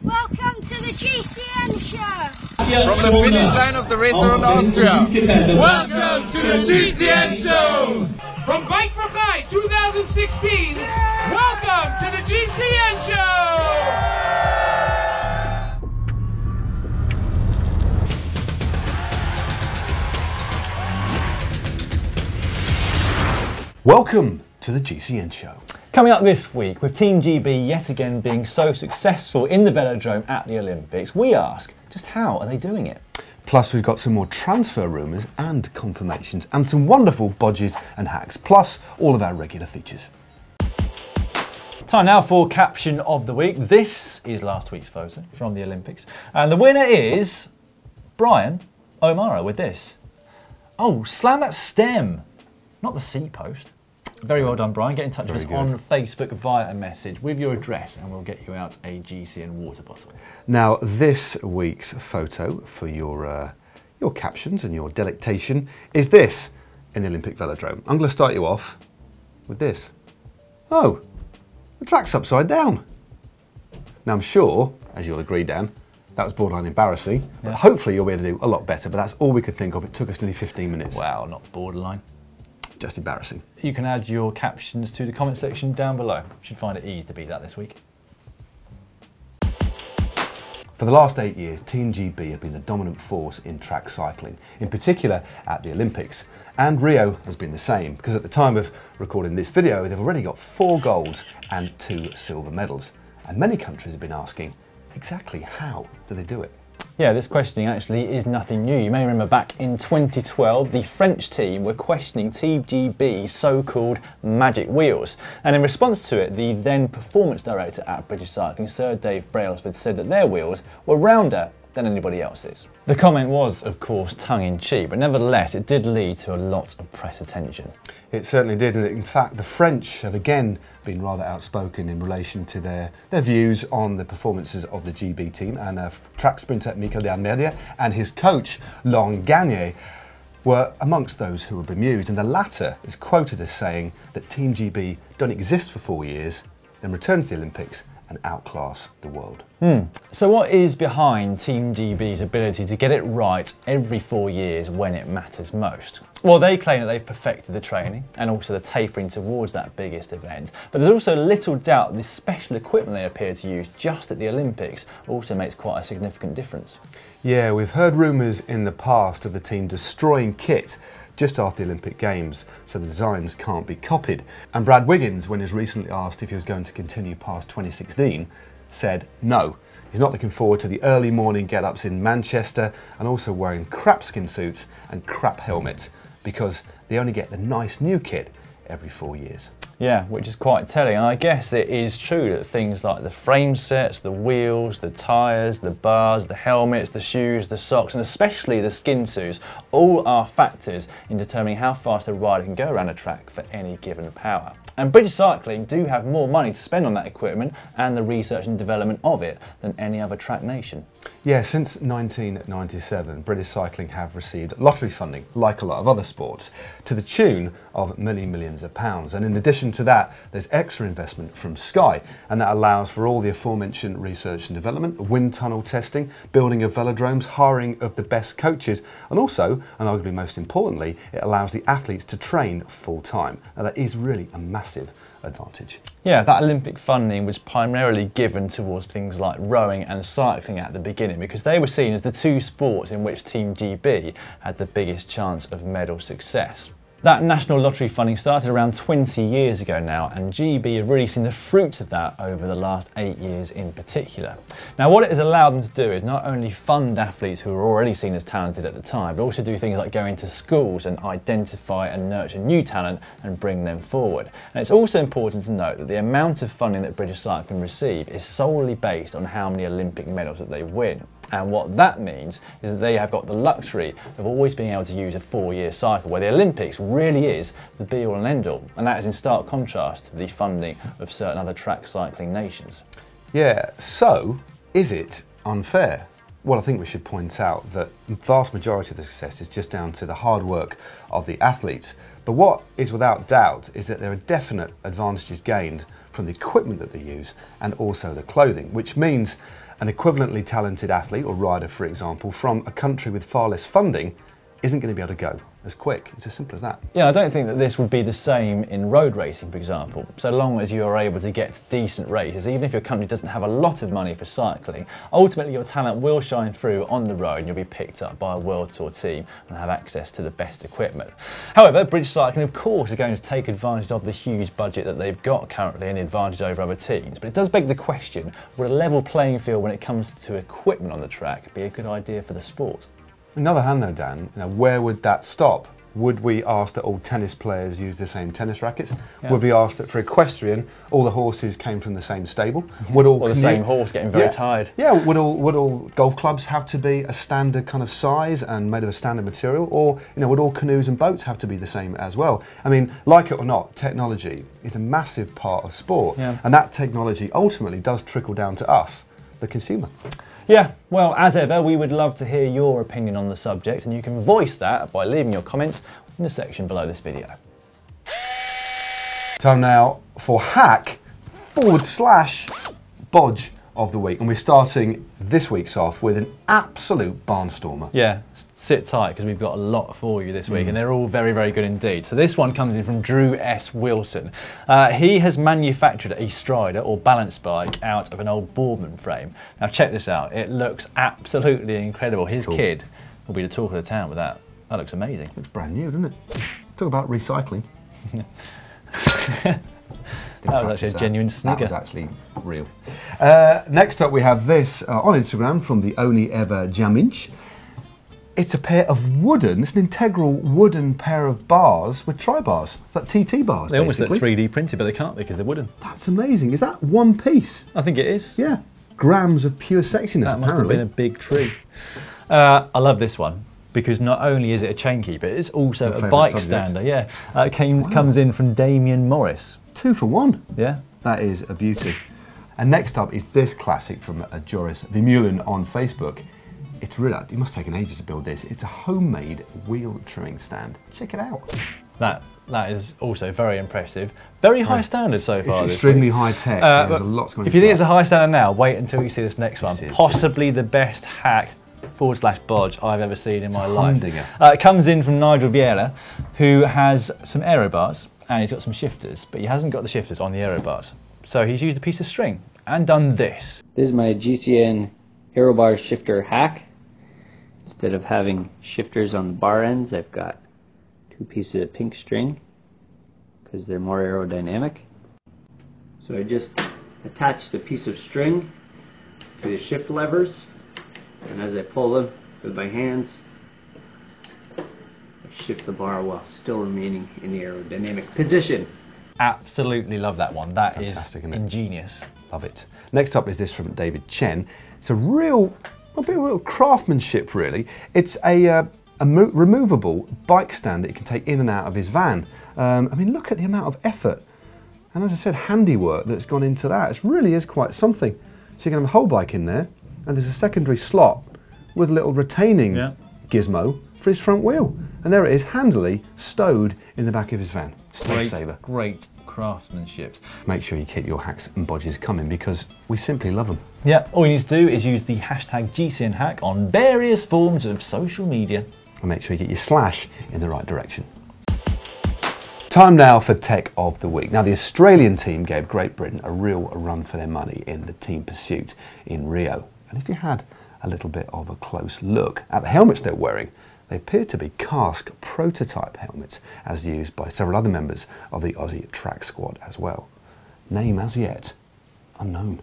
Welcome to the GCN Show! From the finish line of the race around Austria. Welcome to the GCN Show! From Bike for High 2016, welcome to the GCN Show! Welcome to the GCN Show. Coming up this week, with Team GB yet again being so successful in the velodrome at the Olympics, we ask, just how are they doing it? Plus we've got some more transfer rumours and confirmations and some wonderful bodges and hacks, plus all of our regular features. Time now for Caption of the Week. This is last week's photo from the Olympics. And the winner is Brian O'Mara with this. Oh, slam that stem, not the seat post. Very well done, Brian. Get in touch with us on Facebook via a message with your address and we'll get you out a GCN water bottle. Now, this week's photo for your captions and your delectation is this in the Olympic velodrome. I'm going to start you off with this. Oh, the track's upside down. Now, I'm sure, as you'll agree, Dan, that was borderline embarrassing, but hopefully you'll be able to do a lot better, but that's all we could think of. It took us nearly 15 minutes. Wow, not borderline. Just embarrassing. You can add your captions to the comment section down below. You should find it easy to beat that this week. For the last 8 years, Team GB have been the dominant force in track cycling, in particular at the Olympics. And Rio has been the same, because at the time of recording this video, they've already got 4 golds and 2 silver medals. And many countries have been asking, exactly how do they do it? Yeah, this questioning actually is nothing new. You may remember back in 2012, the French team were questioning Team GB's so-called magic wheels. And in response to it, the then performance director at British Cycling, Sir Dave Brailsford, said that their wheels were rounder than anybody else's. The comment was, of course, tongue-in-cheek, but nevertheless, it did lead to a lot of press attention. It certainly did, and in fact, the French have again been rather outspoken in relation to their views on the performances of the GB team, and track sprinter Mikel de Almeida and his coach, Laurent Gagné, were amongst those who were bemused, and the latter is quoted as saying that Team GB don't exist for 4 years, then return to the Olympics and outclass the world. So what is behind Team GB's ability to get it right every 4 years when it matters most? Well, they claim that they've perfected the training and also the tapering towards that biggest event. But there's also little doubt the special equipment they appear to use just at the Olympics also makes quite a significant difference. Yeah, we've heard rumours in the past of the team destroying kit just after the Olympic Games, so the designs can't be copied. And Brad Wiggins, when he was recently asked if he was going to continue past 2016, said no. He's not looking forward to the early morning get-ups in Manchester and also wearing crap skin suits and crap helmets because they only get the nice new kit every 4 years. Yeah, which is quite telling. And I guess it is true that things like the frame sets, the wheels, the tyres, the bars, the helmets, the shoes, the socks, and especially the skin suits, all are factors in determining how fast a rider can go around a track for any given power. And British Cycling do have more money to spend on that equipment and the research and development of it than any other track nation. Yeah, since 1997, British Cycling have received lottery funding, like a lot of other sports, to the tune of millions of pounds. And in addition to that, there's extra investment from Sky, and that allows for all the aforementioned research and development, wind tunnel testing, building of velodromes, hiring of the best coaches, and also, and arguably most importantly, it allows the athletes to train full time. Now that is really a massive advantage. Yeah, that Olympic funding was primarily given towards things like rowing and cycling at the beginning because they were seen as the 2 sports in which Team GB had the biggest chance of medal success. That national lottery funding started around 20 years ago now, and GB have really seen the fruits of that over the last 8 years in particular. Now, what it has allowed them to do is not only fund athletes who were already seen as talented at the time, but also do things like go into schools and identify and nurture new talent and bring them forward. And it's also important to note that the amount of funding that British Cycling receive is solely based on how many Olympic medals that they win. And what that means is that they have got the luxury of always being able to use a 4-year cycle, where the Olympics really is the be-all and end-all. And that is in stark contrast to the funding of certain other track cycling nations. Yeah, so is it unfair? Well, I think we should point out that the vast majority of the success is just down to the hard work of the athletes. But what is without doubt is that there are definite advantages gained from the equipment that they use and also the clothing, which means an equivalently talented athlete or rider, for example, from a country with far less funding isn't going to be able to go as quick. It's as simple as that. Yeah, I don't think that this would be the same in road racing, for example. So long as you are able to get to decent races, even if your country doesn't have a lot of money for cycling, ultimately your talent will shine through on the road and you'll be picked up by a World Tour team and have access to the best equipment. However, British Cycling, of course, is going to take advantage of the huge budget that they've got currently and the advantage over other teams. But it does beg the question, would a level playing field when it comes to equipment on the track be a good idea for the sport? On the other hand though, Dan, where would that stop? Would we ask that all tennis players use the same tennis rackets? Yeah. Would we ask that for equestrian, all the horses came from the same stable? Would all or the same horse getting very tired? Yeah, would all golf clubs have to be a standard kind of size and made of a standard material? Or would all canoes and boats have to be the same as well? I mean, like it or not, technology is a massive part of sport. Yeah. And that technology ultimately does trickle down to us, the consumer. Yeah, well, as ever, we would love to hear your opinion on the subject, and you can voice that by leaving your comments in the section below this video. Time now for Hack / Bodge of the week, and we're starting this week's off with an absolute barnstormer. Yeah, sit tight because we've got a lot for you this week and they're all very, very good indeed. So this one comes in from Drew S. Wilson. He has manufactured a strider or balance bike out of an old Boardman frame. Now check this out, it looks absolutely incredible. His kid will be the talk of the town with that. That looks amazing. Looks brand new, doesn't it? Talk about recycling. That was actually a genuine snigger. That was actually real. Next up we have this on Instagram from the Only Ever Jaminch. It's a pair of it's an integral wooden pair of bars with tri-bars. It's like TT bars, They almost look 3D printed, but they can't because they're wooden. That's amazing. Is that one piece? I think it is. Yeah. Grams of pure sexiness, That must have been a big tree. I love this one because not only is it a chain keeper, it's also a bike stander. Yeah, comes in from Damien Morris. 2 for 1. Yeah. That is a beauty. And next up is this classic from Joris Vimulen on Facebook. It's really, it must have taken ages to build this. It's a homemade wheel trimming stand. Check it out. That is also very impressive. Very high standard so far. It's extremely high tech. There's a lot going on. If you think it's a high standard now, wait until you see this next one. Possibly the best hack / bodge I've ever seen in my life. It comes in from Nigel Vieira, who has some aero bars and he's got some shifters, but he hasn't got the shifters on the aero bars. So he's used a piece of string and done this. This is my GCN aero bar shifter hack. Instead of having shifters on the bar ends, I've got 2 pieces of pink string because they're more aerodynamic. So I just attached a piece of string to the shift levers, and as I pull them with my hands, I shift the bar while still remaining in the aerodynamic position. Absolutely love that one. That is ingenious. Love it. Next up is this from David Chen. It's a bit of real craftsmanship, really. It's a removable bike stand that you can take in and out of his van. I mean, look at the amount of effort and, as I said, handiwork that's gone into that. It really is quite something. So you can have a whole bike in there, and there's a secondary slot with a little retaining gizmo for his front wheel. And there it is, handily stowed in the back of his van. Great craftsmanship. Make sure you keep your hacks and bodges coming because we simply love them. Yeah, all you need to do is use the hashtag GCN Hack on various forms of social media. And make sure you get your / in the right direction. Time now for Tech of the Week. Now, the Australian team gave Great Britain a real run for their money in the team pursuit in Rio. And if you had a little bit of a close look at the helmets they're wearing, they appear to be cask prototype helmets, as used by several other members of the Aussie track squad as well. Name as yet unknown.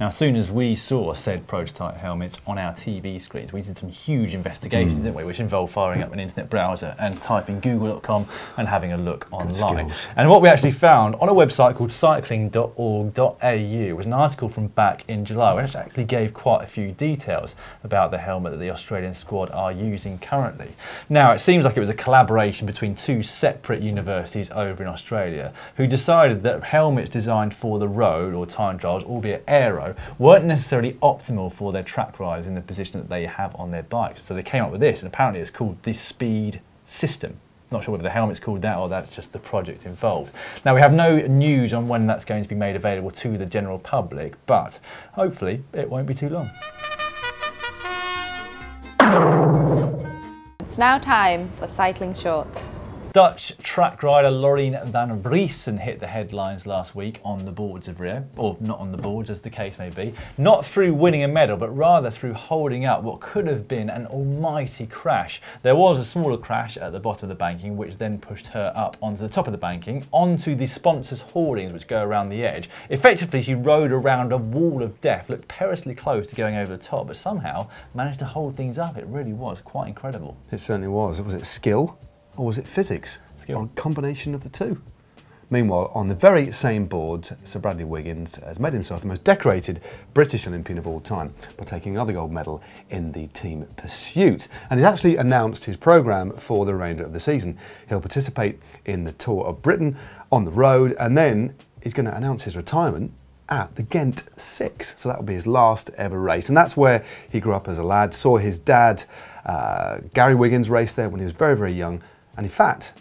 Now, as soon as we saw said prototype helmets on our TV screens, we did some huge investigations, didn't we? Which involved firing up an internet browser and typing google.com and having a look online. And what we actually found on a website called cycling.org.au was an article from back in July, which actually gave quite a few details about the helmet that the Australian squad are using currently. Now, it seems like it was a collaboration between 2 separate universities over in Australia who decided that helmets designed for the road or time trials, albeit aero, weren't necessarily optimal for their track riders in the position that they have on their bikes. So they came up with this, and apparently it's called the Speed System. Not sure whether the helmet's called that or that's just the project involved. Now, we have no news on when that's going to be made available to the general public, but hopefully it won't be too long. It's now time for cycling shorts. Dutch track rider Laurien van Vriesen hit the headlines last week on the boards of Rio, or not on the boards as the case may be, not through winning a medal but rather through holding up what could have been an almighty crash. There was a smaller crash at the bottom of the banking which then pushed her up onto the top of the banking, onto the sponsors' hoardings which go around the edge. Effectively she rode around a wall of death, looked perilously close to going over the top but somehow managed to hold things up. It really was quite incredible. It certainly was. Was it skill? Or was it physics? Skill. Or a combination of the two? Meanwhile, on the very same boards, Sir Bradley Wiggins has made himself the most decorated British Olympian of all time by taking another gold medal in the team pursuit. And he's actually announced his programme for the remainder of the season. He'll participate in the Tour of Britain on the road, and then he's going to announce his retirement at the Ghent 6. So that'll be his last ever race. And that's where he grew up as a lad, saw his dad, Gary Wiggins, race there when he was very, very young. And in fact,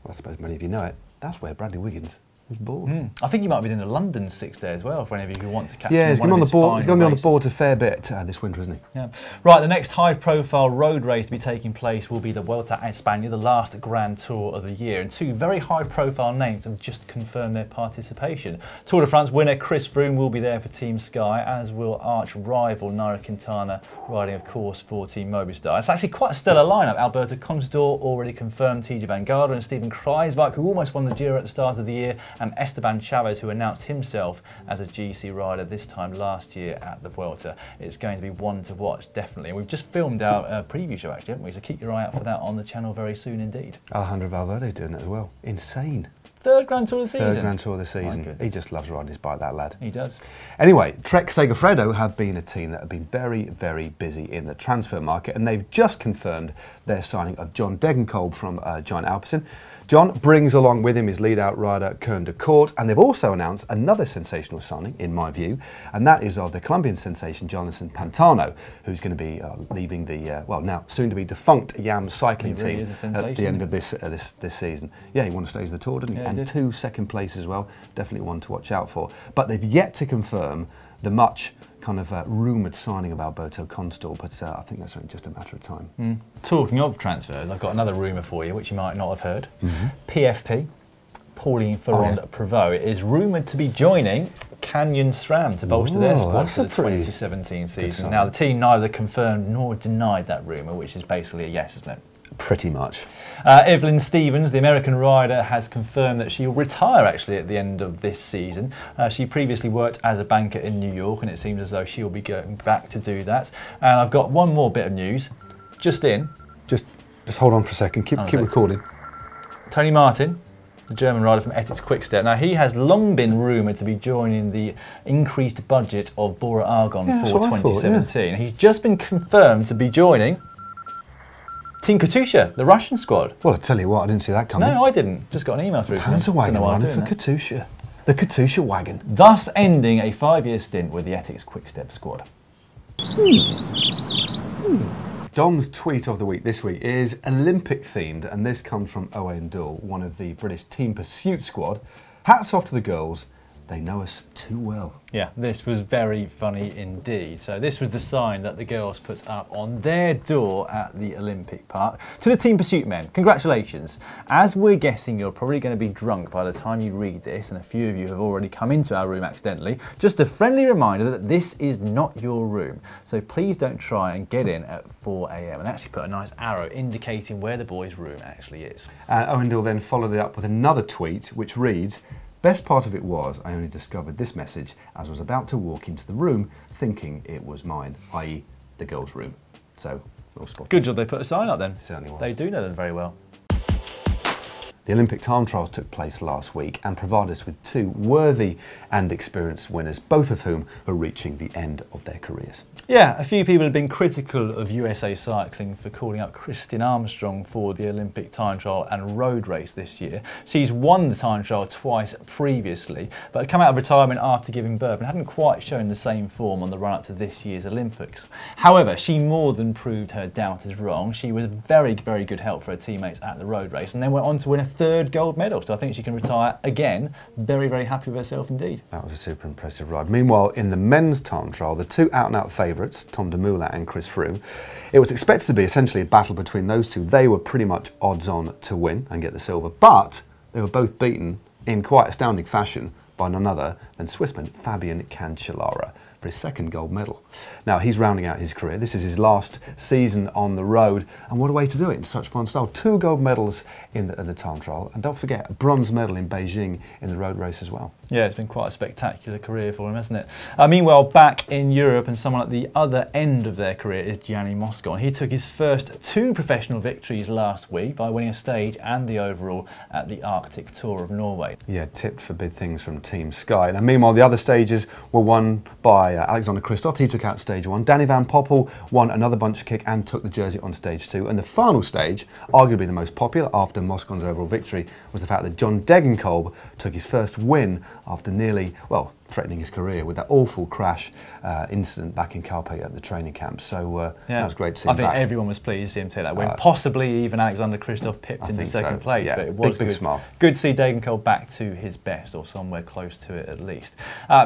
well, I suppose many of you know it, that's where Bradley Wiggins was born. I think he might be in the London 6 day as well, for any of you who want to catch Yeah, he's going to be on the board a fair bit this winter, isn't he? Yeah. Right, the next high-profile road race to be taking place will be the Vuelta a España, the last Grand Tour of the year, and two very high-profile names have just confirmed their participation. Tour de France winner Chris Froome will be there for Team Sky, as will arch-rival Nairo Quintana, riding, of course, for Team Movistar. It's actually quite a stellar lineup. Alberto Contador already confirmed, TJ Van Garderen and Steven Kruijswijk, who almost won the Giro at the start of the year, and Esteban Chavez, who announced himself as a GC rider this time last year at the Vuelta. It's going to be one to watch, definitely. And we've just filmed our preview show, actually, haven't we? So keep your eye out for that on the channel very soon indeed. Alejandro Valverde's doing it as well. Insane. Third Grand Tour of the season? Third Grand Tour of the season. He just loves riding his bike, that lad. He does. Anyway, Trek Segafredo have been a team that have been very, very busy in the transfer market, and they've just confirmed their signing of John Degenkolb from Giant Alpecin. John brings along with him his lead-out rider, Koen de Kort, and they've also announced another sensational signing, in my view, and that is of the Colombian sensation, Jonathan Pantano, who's going to be leaving the, well, now soon-to-be defunct YAM cycling team at the end of this season. Yeah, he won to stage the Tour, didn't he? Yeah, and 2 second places as well. Definitely one to watch out for. But they've yet to confirm the much kind of rumoured signing of Alberto Contador, but I think that's only just a matter of time. Talking of transfers, I've got another rumour for you, which you might not have heard. PFP, Pauline Ferrand-Prévot, is rumoured to be joining Canyon SRAM to bolster their squad for the 2017 season. Now, the team neither confirmed nor denied that rumour, which is basically a yes, isn't it? Pretty much. Evelyn Stevens, the American rider, has confirmed that she'll retire actually at the end of this season. She previously worked as a banker in New York, and it seems as though she'll be going back to do that. And I've got one more bit of news. Just in. Just hold on for a second. Keep recording. Tony Martin, the German rider from Ethics Quickstep. Now, he has long been rumoured to be joining the increased budget of Bora Argon for 2017. He's just been confirmed to be joining Team Katusha, the Russian squad. Well, I tell you what, I didn't see that coming. No, I didn't. Just got an email through from him. Wagon running for Katusha. The Katusha wagon. Thus ending a 5-year stint with the Ethics Quickstep squad. Dom's tweet of the week this week is Olympic themed, and this comes from Owen Dool, one of the British Team Pursuit squad. Hats off to the girls. They know us too well. Yeah, this was very funny indeed. So this was the sign that the girls put up on their door at the Olympic Park. To the Team Pursuit men, congratulations. As we're guessing you're probably going to be drunk by the time you read this, and a few of you have already come into our room accidentally, just a friendly reminder that this is not your room. So please don't try and get in at 4 AM, and actually put a nice arrow indicating where the boys' room actually is. Owen Dool then followed it up with another tweet which reads, "Best part of it was I only discovered this message as I was about to walk into the room thinking it was mine," i.e. the girls' room. So, well spotted. Good job they put a sign up then. It certainly was. They do know them very well. The Olympic time trials took place last week and provided us with two worthy and experienced winners, both of whom are reaching the end of their careers. Yeah, a few people have been critical of USA Cycling for calling up Kristin Armstrong for the Olympic time trial and road race this year. She's won the time trial twice previously, but had come out of retirement after giving birth and hadn't quite shown the same form on the run-up to this year's Olympics. However, she more than proved her doubters wrong. She was very, very good help for her teammates at the road race and then went on to win a third gold medal. So I think she can retire again. Very, very happy with herself indeed. That was a super impressive ride. Meanwhile, in the men's time trial, the two out-and-out favourites, Tom Dumoulin and Chris Froome, it was expected to be essentially a battle between those two. They were pretty much odds-on to win and get the silver, but they were both beaten in quite astounding fashion by none other than Swissman Fabian Cancellara for his second gold medal. Now, he's rounding out his career. This is his last season on the road, and what a way to do it in such fun style. 2 gold medals in the time trial, and don't forget, a bronze medal in Beijing in the road race as well. Yeah, it's been quite a spectacular career for him, hasn't it? Meanwhile, back in Europe, and someone at the other end of their career is Gianni Moscon. He took his first 2 professional victories last week by winning a stage and the overall at the Arctic Tour of Norway. Yeah, tipped for big things from Team Sky. Now, meanwhile, the other stages were won by Alexander Kristoff. He took out stage 1. Danny Van Poppel won another bunch kick and took the jersey on stage 2. And the final stage, arguably the most popular after Moscon's overall victory, was the fact that John Degenkolb took his first win after nearly, well, threatening his career with that awful crash incident back in Alpe at the training camp. So that was great to see him I think back. everyone was pleased to see him take that win. Possibly even Alexander Kristoff pipped into second place, yeah, but it was big smile. Good to see Degenkolb back to his best, or somewhere close to it at least.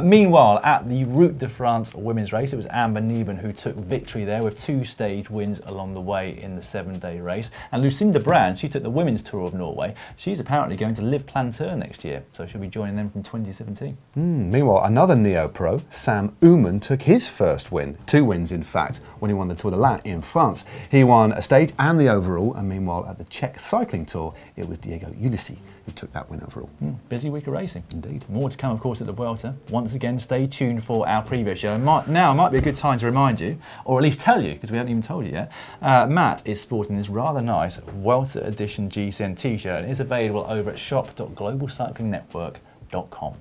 Meanwhile, at the Route de France women's race, it was Amber Neben who took victory there with 2 stage wins along the way in the 7-day race. And Lucinda Brand, she took the Women's Tour of Norway. She's apparently going to Live Planteur next year, so she'll be joining them from 2017. Meanwhile, another neo-pro, Sam Oomen, took his first win, 2 wins in fact, when he won the Tour de l'Ain in France. He won a stage and the overall, and meanwhile at the Czech Cycling Tour, it was Diego Ulissi who took that win overall. Busy week of racing. Indeed. More to come, of course, at the Vuelta. Once again, stay tuned for our preview show. Now might be a good time to remind you, or at least tell you, because we haven't even told you yet, Matt is sporting this rather nice Vuelta edition GCN t-shirt, and it's available over at shop.globalcyclingnetwork.com.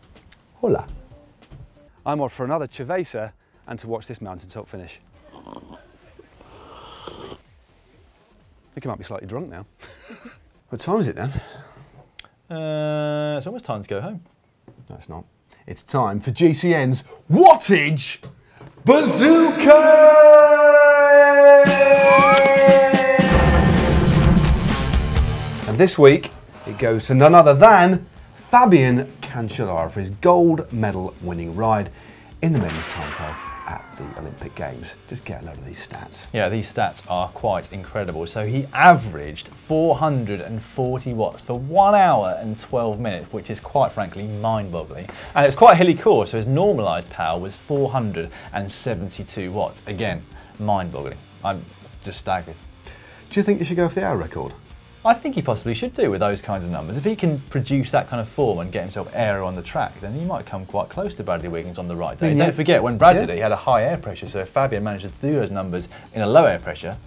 Hola. I'm off for another cerveza and to watch this mountaintop finish. I think I might be slightly drunk now. What time is it then? It's almost time to go home. No, it's not. It's time for GCN's Wattage Bazooka! And this week, it goes to none other than Fabian Cancellara for his gold medal winning ride in the men's time trial at the Olympic Games. Just get a load of these stats. Yeah, these stats are quite incredible. So he averaged 440 watts for 1 hour and 12 minutes, which is quite frankly mind-boggling. And it's quite a hilly course, so his normalised power was 472 watts. Again, mind-boggling. I'm just staggered. Do you think you should go for the hour record? I think he possibly should do with those kinds of numbers. If he can produce that kind of form and get himself aero on the track, then he might come quite close to Bradley Wiggins on the right day. Don't forget, when Brad did it, he had a high air pressure, so if Fabian managed to do those numbers in a low air pressure,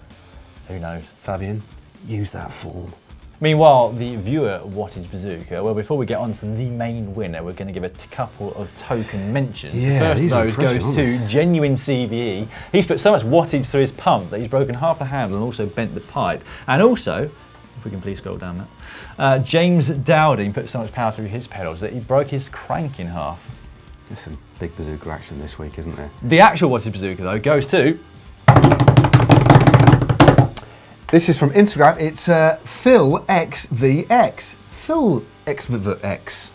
who knows? Fabian, use that form. Meanwhile, the viewer Wattage Bazooka, well, before we get on to the main winner, we're going to give a couple of token mentions. Yeah, the first of those goes to Genuine CVE. He's put so much wattage through his pump that he's broken half the handle and also bent the pipe. And also, if we can please scroll down that, James Dowding put so much power through his pedals that he broke his crank in half. There's some big bazooka action this week, isn't there? The actual Wattage Bazooka, though, goes to... This is from Instagram. It's Phil XVX. Phil XVX.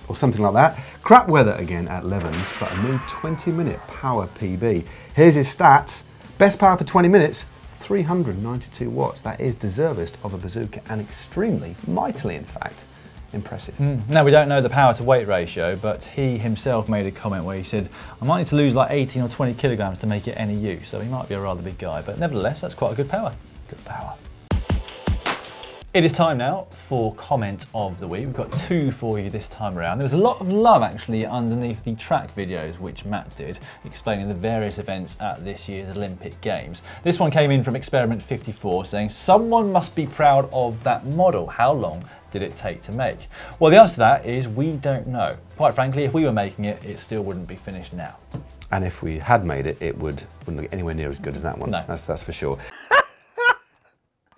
Or something like that. Crap weather again at Levens, but a new 20-minute power PB. Here's his stats. Best power for 20 minutes, 392 watts. That is deservist of a bazooka, and extremely, mightily in fact, impressive. Now, we don't know the power to weight ratio, but he himself made a comment where he said, I might need to lose like 18 or 20 kilograms to make it any use, so he might be a rather big guy, but nevertheless, that's quite a good power. Good power. It is time now for comment of the week. We've got 2 for you this time around. There was a lot of love actually underneath the track videos which Matt did, explaining the various events at this year's Olympic Games. This one came in from Experiment 54 saying, someone must be proud of that model. How long did it take to make? Well, the answer to that is we don't know. Quite frankly, if we were making it, it still wouldn't be finished now. And if we had made it, it wouldn't look anywhere near as good as that one. No. That's for sure.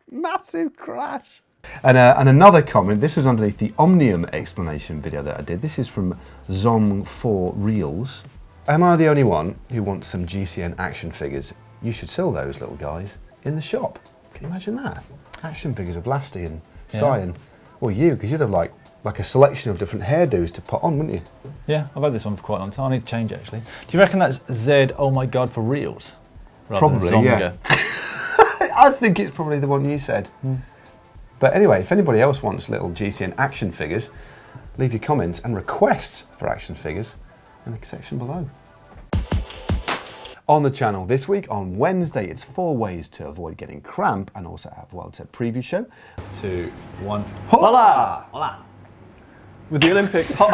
Massive crash. And another comment, this was underneath the Omnium explanation video that I did. This is from Zom4 Reels. Am I the only one who wants some GCN action figures? You should sell those little guys in the shop. Can you imagine that? Action figures of Blasty and Cyan. Or you, because you'd have like a selection of different hairdos to put on, wouldn't you? Yeah, I've had this one for quite a long time. I need to change it actually. Do you reckon that's Z, oh my god, for Reels? Probably, yeah. I think it's probably the one you said. But anyway, if anybody else wants little GCN action figures, leave your comments and requests for action figures in the section below. On the channel this week, on Wednesday, it's 4 ways to avoid getting cramp and also have World Set preview show. 2, 1. Hola! Hola! With the Olympics. That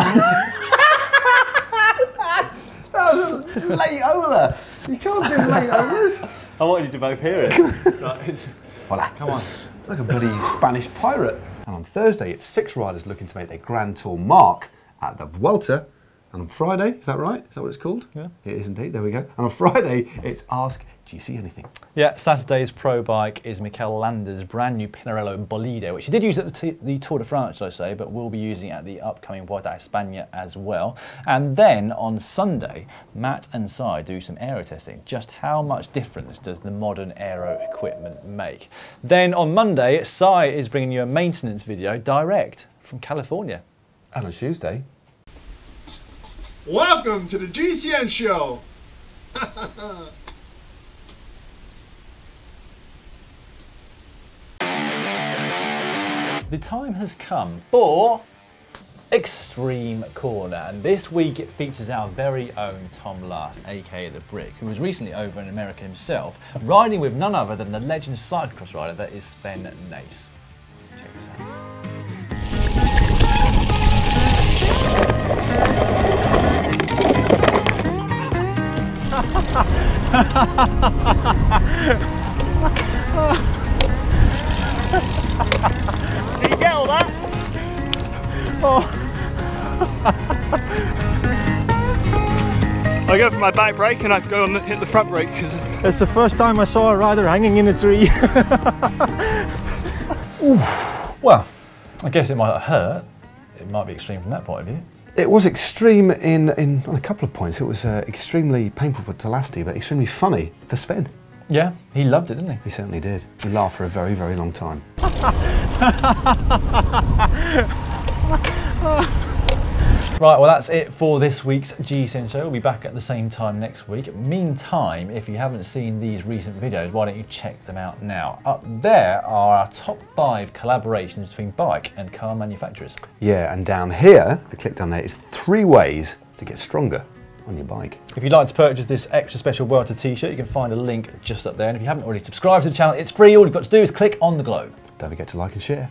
was late Ola. You can't do late Olas. I wanted you to both hear it. Right. Hola. Come on. Like a bloody Spanish pirate. And on Thursday, it's 6 riders looking to make their Grand Tour mark at the Vuelta. And on Friday, is that right? Is that what it's called? Yeah. It is indeed, there we go. And on Friday, it's Ask GC Anything. Yeah, Saturday's pro bike is Mikel Landa's brand new Pinarello Bolide, which he did use at the Tour de France, should I say, but will be using at the upcoming Wattage Bazooka as well. And then on Sunday, Matt and Cy do some aero testing. Just how much difference does the modern aero equipment make? Then on Monday, Cy is bringing you a maintenance video direct from California. And on Tuesday, welcome to the GCN Show! the time has come for Extreme Corner, and this week it features our very own Tom Last, aka The Brick, who was recently over in America himself, riding with none other than the legend cyclocross rider that is Sven Nys. Check this out. Did you get all that? Oh. I go for my back brake and I go and hit the front brake because it's the first time I saw a rider hanging in a tree. Well, I guess it might have hurt. It might be extreme from that point of view. It was extreme on a couple of points. It was extremely painful for Telasti, but extremely funny for Sven. Yeah, he loved it, didn't he? He certainly did. He laughed for a very, very long time. Right, well that's it for this week's GCN Show. We'll be back at the same time next week. Meantime, if you haven't seen these recent videos, why don't you check them out now? Up there are our top 5 collaborations between bike and car manufacturers. Yeah, and down here, if you click down there, it's 3 ways to get stronger on your bike. If you'd like to purchase this extra special Welter t-shirt, you can find a link just up there. And if you haven't already subscribed to the channel, it's free. All you've got to do is click on the globe. Don't forget to like and share.